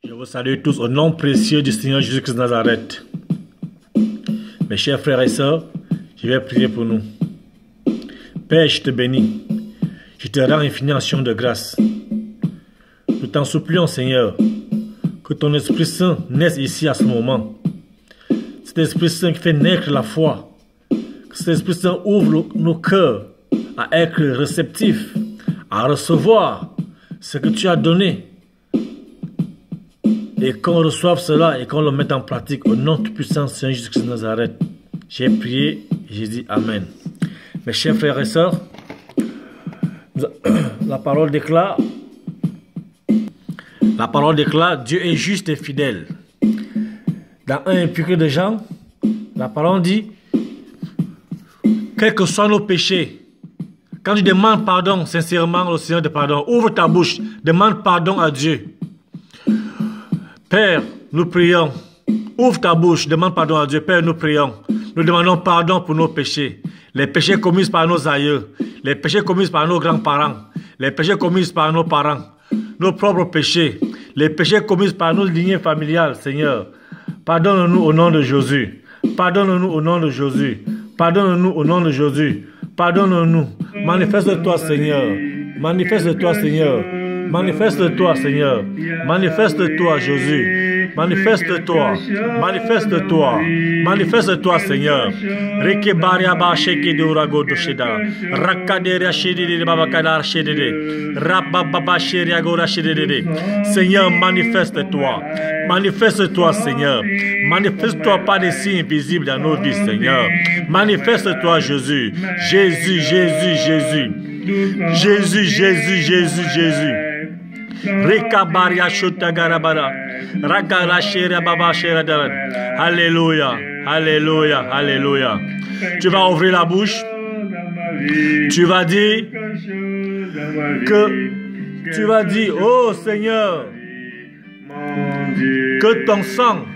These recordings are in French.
Je vous salue tous au nom précieux du Seigneur Jésus-Christ de Nazareth. Mes chers frères et sœurs, je vais prier pour nous. Père, je te bénis. Je te rends infinie action de grâce. Nous t'en supplions, Seigneur, que ton Esprit Saint naisse ici à ce moment. Cet Esprit Saint qui fait naître la foi. Que cet Esprit Saint ouvre nos cœurs à être réceptifs, à recevoir ce que tu as donné. Et qu'on reçoive cela et qu'on le mette en pratique au nom tout puissant Seigneur Jésus-Christ de Nazareth. J'ai prié et j'ai dit Amen. Mes chers frères et sœurs, la parole déclare, Dieu est juste et fidèle. Dans 1 Épître de Jean, la parole dit, quels que soient nos péchés, quand tu demandes pardon sincèrement au Seigneur de pardon, ouvre ta bouche, demande pardon à Dieu. Père, nous prions. Ouvre ta bouche, demande pardon à Dieu. Père, nous prions. Nous demandons pardon pour nos péchés. Les péchés commis par nos aïeux, les péchés commis par nos grands-parents, les péchés commis par nos parents, nos propres péchés, les péchés commis par nos lignées familiales, Seigneur. Pardonne-nous au nom de Jésus. Pardonne-nous au nom de Jésus. Pardonne-nous au nom de Jésus. Pardonne-nous. Manifeste-toi, Seigneur. Manifeste-toi, Seigneur. Manifeste-toi, Seigneur. Manifeste-toi, Jésus. Manifeste-toi. Manifeste-toi. Manifeste-toi, Seigneur. Rekebaria sheke de urago dosheda. Rakaderia shedede babakadar shedede. Rababa sheria gora shedede. Seigneur, manifeste-toi. Manifeste-toi, Seigneur. Manifeste-toi par des signes visibles dans nos vies, Seigneur. Manifeste-toi, Jésus. Jésus, Jésus, Jésus. Jésus, Jésus, Jésus, Jésus. Rekabaria shotagarabara. Ragara shera baba shera daran. Alléluia, alléluia, alléluia. Tu vas ouvrir la bouche. Tu vas dire oh Seigneur, que ton sang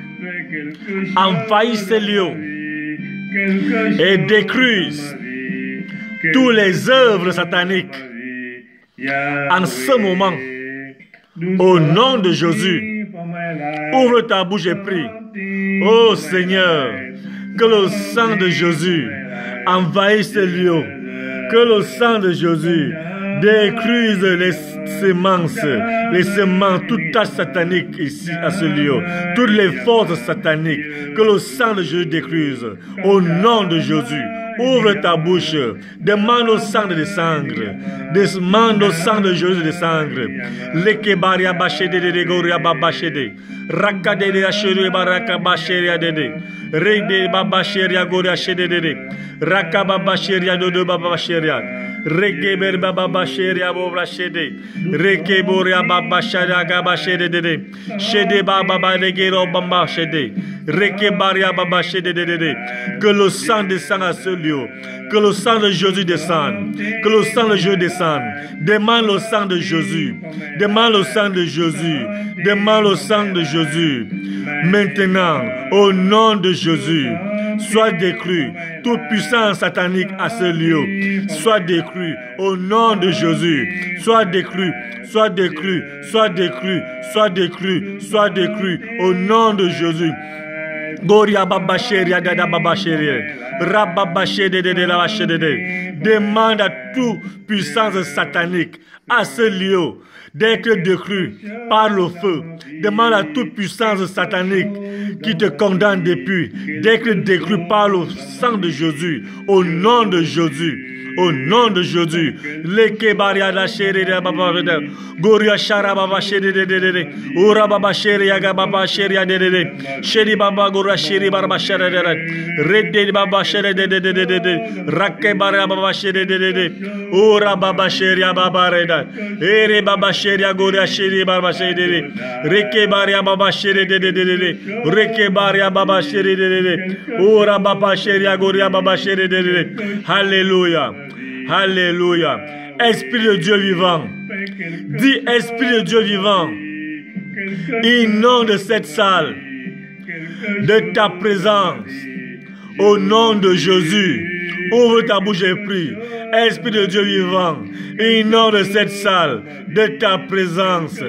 envahisse ces lieux et détruise toutes les œuvres sataniques en ce moment. Au nom de Jésus, ouvre ta bouche et prie. Oh Seigneur, que le sang de Jésus envahisse ces lieux. Que le sang de Jésus détruise les semences, toute tâche satanique ici à ce lieu, toutes les forces sataniques. Que le sang de Jésus détruise. Au nom de Jésus. Ouvre ta bouche, demande au sang de descendre, demande au sang de Jésus de descendre. Lekebaria bachede de goria babachede, rakade de achere baraka bacheria de, rede babacheria goria chede de, rakababacheria de babacheria, rekeber babacheria bobrachede, rekeboria babacharia gabachede de, chede baba regero bambachede, rekebaria babachede de. Que le sang descende à ce lieu. Que le sang de Jésus descende. Que le sang de Jésus descende. Demande le sang de Jésus. Demande le sang de Jésus. Demande le sang de Jésus. Maintenant, au nom de Jésus, soit détruit toute puissance satanique à ce lieu. Soit détruit au nom de Jésus. Soit détruit, soit détruit, soit détruit, soit détruit, soit détruit au nom de Jésus. Goria baba sheria dada baba sheria. Rababa shede de la shede. Demande à toute puissance satanique à ce lieu d'être détruit par le feu. Demande à toute puissance satanique qui te condamne depuis d'être détruit par le sang de Jésus. Au nom de Jésus. Au nom de Jésus, les kebaria da chéri de baba goria shara baba chéri de ura baba chéri yaga baba chéri de chéri baba gora chéri baba chéri de rede baba chéri de rakke bara baba chéri de ura baba chéri baba reda ere baba chéri goria chéri baba chéri de reke baria baba chéri de reke baria baba chéri de ura baba chéri goria baba chéri de. Alléluia. Alléluia. Esprit de Dieu vivant. Dis Esprit de Dieu vivant. Inonde cette salle de ta présence. Au nom de Jésus. Ouvre ta bouche et prie. Esprit de Dieu vivant, inonde cette salle de ta présence.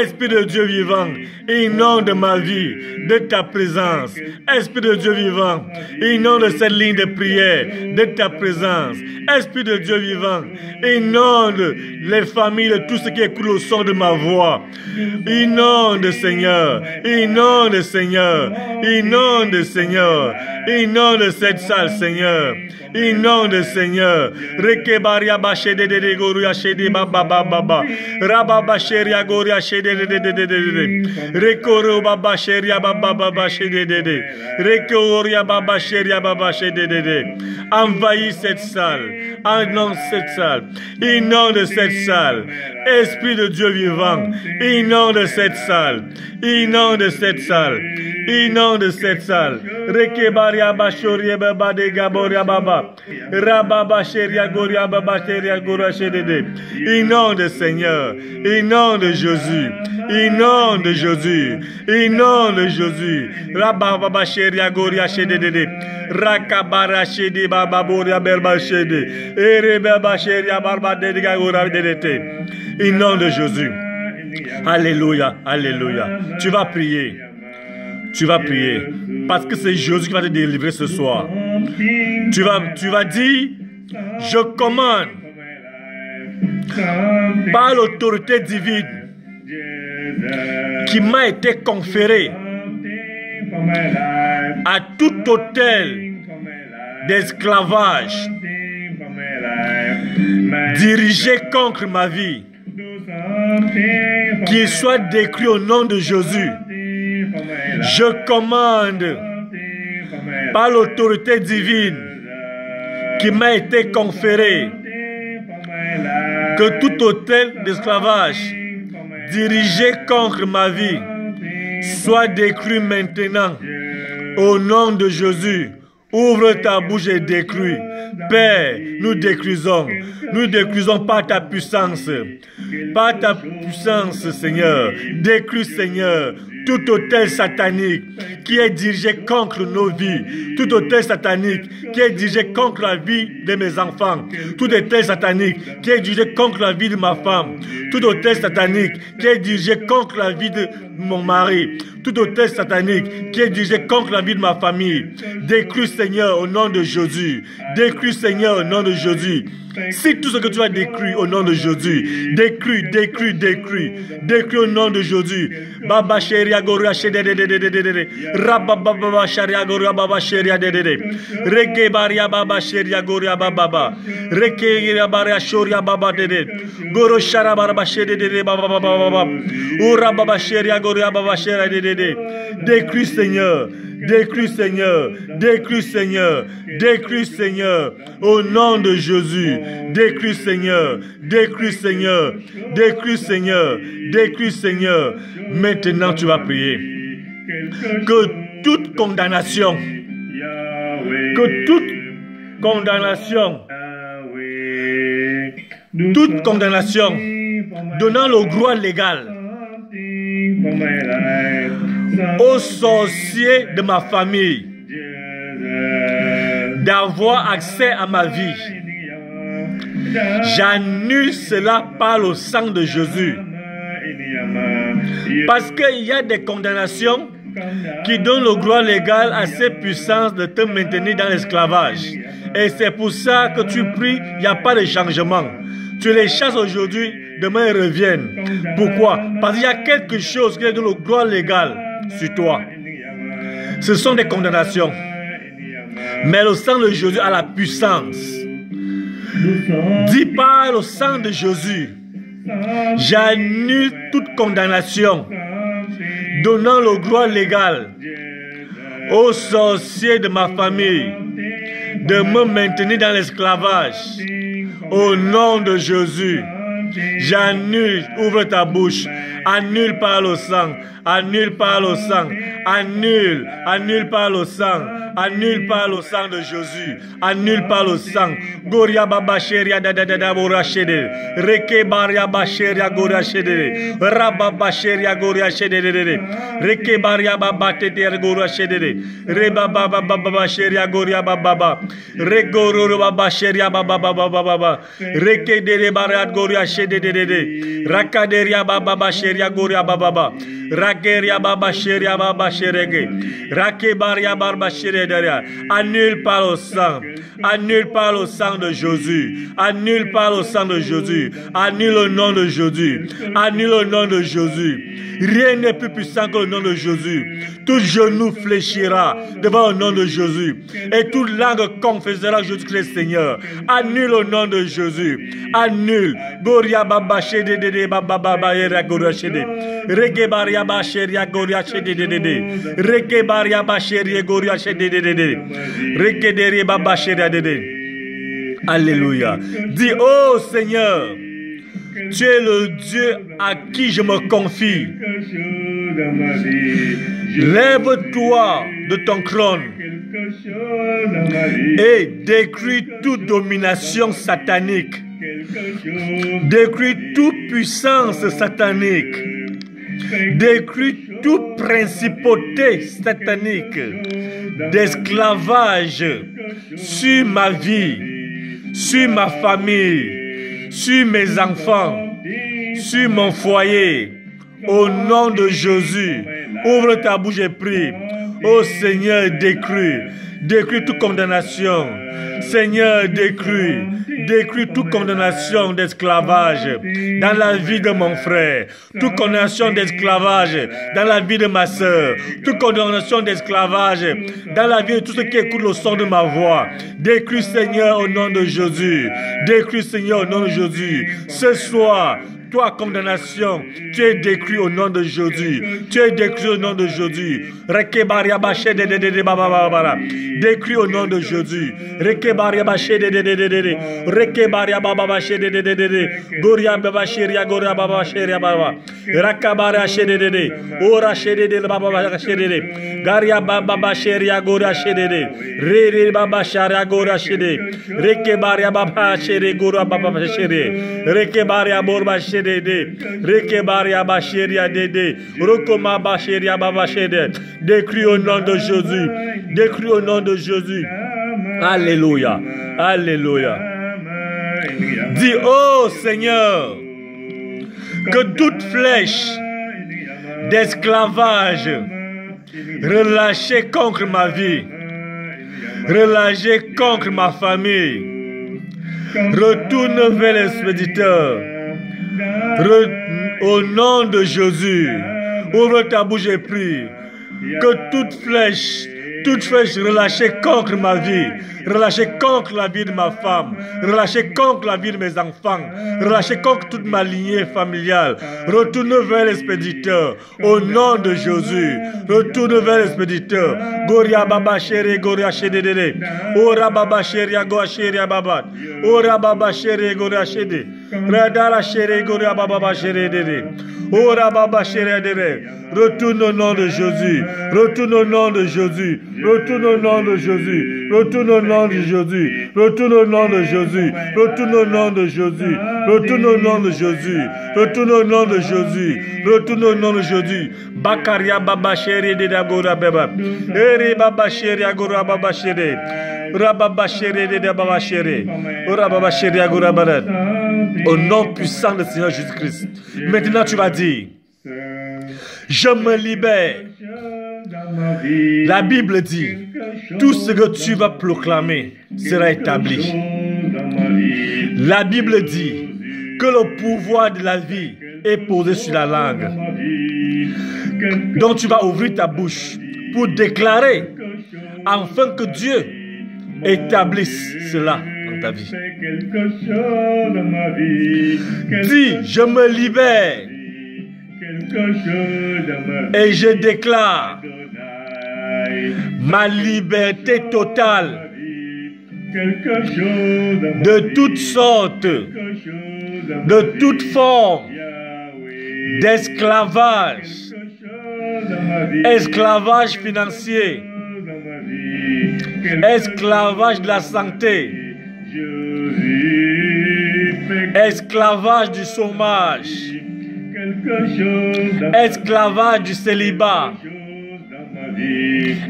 Esprit de Dieu vivant, inonde ma vie de ta présence. Esprit de Dieu vivant, inonde cette ligne de prière de ta présence. Esprit de Dieu vivant, inonde les familles de tout ce qui écoute le son de ma voix. Inonde, Seigneur. Inonde, Seigneur. Inonde, Seigneur. Inonde cette salle, Seigneur. Inonde, Seigneur. Rekebaria bashede de goria shede baba baba. Rababa sheria goria shede de. Rekoro baba sheria baba baba shede de. Rekoria baba sheria baba shede de. Envahis cette salle. Inonde cette salle. Inonde cette salle. Esprit de Dieu vivant. Inonde cette salle. Inonde cette salle. Inonde cette salle. Rekebaria bashoria baba de gaboria baba. Rababa sheria goria baba sheria goria shedede. Inonde, Seigneur. Inonde Jésus. Inonde Jésus. Inonde Jésus. Rababa sheria goria shedede. Rakabara shedi baba boria berba shede. Erebaba sheria barba de gagoria dedete. Inonde Jésus. Alléluia. Alléluia. Tu vas prier. Tu vas prier. Parce que c'est Jésus qui va te délivrer ce soir. Tu vas dire, je commande par l'autorité divine qui m'a été conférée à tout autel d'esclavage dirigé contre ma vie, qu'il soit détruit au nom de Jésus. Je commande par l'autorité divine qui m'a été conférée que tout autel d'esclavage dirigé contre ma vie soit détruit maintenant au nom de Jésus. Ouvre ta bouche et détruis. Père, nous détruisons par ta puissance. Par ta puissance, Seigneur. Détruis, Seigneur, tout autel satanique qui est dirigé contre nos vies. Tout autel satanique qui est dirigé contre la vie de mes enfants. Tout autel satanique qui est dirigé contre la vie de ma femme. Tout autel satanique qui est dirigé contre la vie de mon mari. Tout autel satanique qui est dirigé contre la vie de ma famille. Détruis, Seigneur, au nom de Jésus. Détruis, Seigneur, au nom de Jésus. Si tout ce que tu as détruit au nom de Jésus, détruis au nom de Jésus. Baba sheria goria shede de rabba baba sheria goria baba sheria de reke baria baba sheria goria baba reke baria shoria baba de goro shara baba shede de baba baba ura baba sheria goria baba sheria de. Détruis, Seigneur. Détruis, Seigneur. Détruis, Seigneur. Détruis, Seigneur. Au nom de Jésus. Détruis, Seigneur. Détruis, Seigneur. Détruis, Seigneur. Détruis, Seigneur. Maintenant, tu vas prier. Que toute condamnation, toute condamnation donnant le droit légal aux sorciers de ma famille d'avoir accès à ma vie, j'annule cela par le sang de Jésus. Parce qu'il y a des condamnations qui donnent le droit légal à ces puissances de te maintenir dans l'esclavage. Et c'est pour ça que tu pries, il n'y a pas de changement. Tu les chasses aujourd'hui, demain ils reviennent. Pourquoi? Parce qu'il y a quelque chose qui donne le droit légal sur toi. Ce sont des condamnations. Mais le sang de Jésus a la puissance. Dis par le sang de Jésus, j'annule toute condamnation donnant le droit légal aux sorciers de ma famille de me maintenir dans l'esclavage. Au nom de Jésus, J'annule, ouvre ta bouche. Annule par le sang. Annule par le sang. Annule. Annule par le sang. Annule par le sang de Jésus. Annule par le sang. Goria baba sheria da da da da bora shede. Reke baria ba sheria goria shede. Rababa sheria goria shede. Reke baria baba tete goria shede. Reba baba baba sheria goria baba. Regoro baba sheria baba baba baba. Reke de baria goria shede de. Rakaderia baba sheria goria baba. Rakeria baba sheria baba sherege. Rake baria baba sheria derrière. Annule par le sang. Annule par le sang de Jésus. Annule par le sang de Jésus. Annule le nom de Jésus. Annule le nom de Jésus. Rien n'est plus puissant que le nom de Jésus. Tout genou fléchira devant le nom de Jésus. Et toute langue confessera Jésus-Christ Seigneur. Annule le nom de Jésus. Annule. Goria baba shede de baba baba era goria shede. Rege baria ba sheria goria shede de. Rege baria ba sheria goria shede de. Rege deri baba sheria de. Alléluia. Dis, oh Seigneur, tu es le Dieu à qui je me confie. Lève-toi de ton trône et détruis toute domination satanique. Détruis toute puissance satanique. Détruis toute principauté satanique d'esclavage sur ma vie, sur ma famille, sur mes enfants, sur mon foyer. Au nom de Jésus, ouvre ta bouche et prie. Oh Seigneur, détruis toute condamnation. Seigneur, détruis toute condamnation d'esclavage dans la vie de mon frère, toute condamnation d'esclavage dans la vie de ma soeur, toute condamnation d'esclavage dans la vie de tous ceux qui écoutent le son de ma voix. Détruis, Seigneur, au nom de Jésus. Détruis, Seigneur, au nom de Jésus. Ce soir, toi, condamnation, tu es détruit au nom de Jésus. Tu es détruit au nom de Jésus. Détruit au nom de Jésus. Goria baba sheria goria baba sheria baba. Rakabara shedede. Ora shedede baba shedede. Garia baba sheria goria shedede. Re baba sharia goria shedede. Reke baria baba shedede goria baba shedede. Reke baria borba shedede. Reke baria ba sheria dede. Rokoma ba sheria baba shedede. Décrit au nom de Jésus. Décrit au nom de Jésus. Alléluia. Alléluia. Dis, oh Seigneur, que toute flèche d'esclavage relâchée contre ma vie, relâchée contre ma famille, retourne vers l'expéditeur. Au nom de Jésus, ouvre ta bouche et prie. Que toute flèche relâchée contre ma vie, relâchée contre la vie de ma femme, relâchée contre la vie de mes enfants, relâchée contre toute ma lignée familiale, retourne vers l'expéditeur. Au nom de Jésus, retourne vers l'expéditeur. Goria baba chéri, goria chédé. Ora baba chéri, goria chéri baba. Ora baba chéri, goria chédé. Radara chéri, goria baba chéri dédé. Ora baba chéri dédé. Retourne au nom de Jésus. Retourne au nom de Jésus. Retourne au nom de Jésus. Retourne au nom de Jésus. Retourne au nom de Jésus. Retourne au nom de Jésus. Retourne au nom de Jésus. Retourne au nom de Jésus. Retourne au nom de Jésus. Bakaria baba chéri de agora baba. Eri baba chéri agora baba chéri. Rababa chéri de baba chéri. Rababa chéri agora baba. Au nom puissant du Seigneur Jésus-Christ. Maintenant tu vas dire, je me libère. La Bible dit, tout ce que tu vas proclamer sera établi. La Bible dit que le pouvoir de la vie est posé sur la langue. Donc tu vas ouvrir ta bouche pour déclarer, afin que Dieu établisse cela dans ta vie. Dis, je me libère. Et je déclare ma liberté totale de toutes sortes de toute forme d'esclavage, esclavage financier, esclavage de la santé, esclavage du chômage, esclavage du célibat,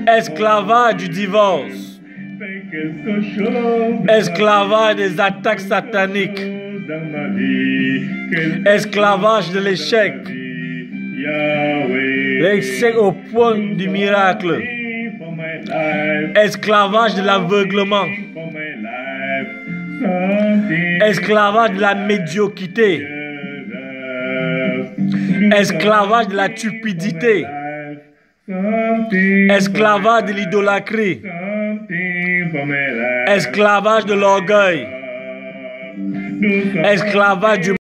esclavage du divorce, esclavage des attaques sataniques, esclavage de l'échec, l'échec au point du miracle, esclavage de l'aveuglement, esclavage de la médiocrité, esclavage de la cupidité, esclavage de l'idolâtrie, esclavage de l'orgueil, esclavage du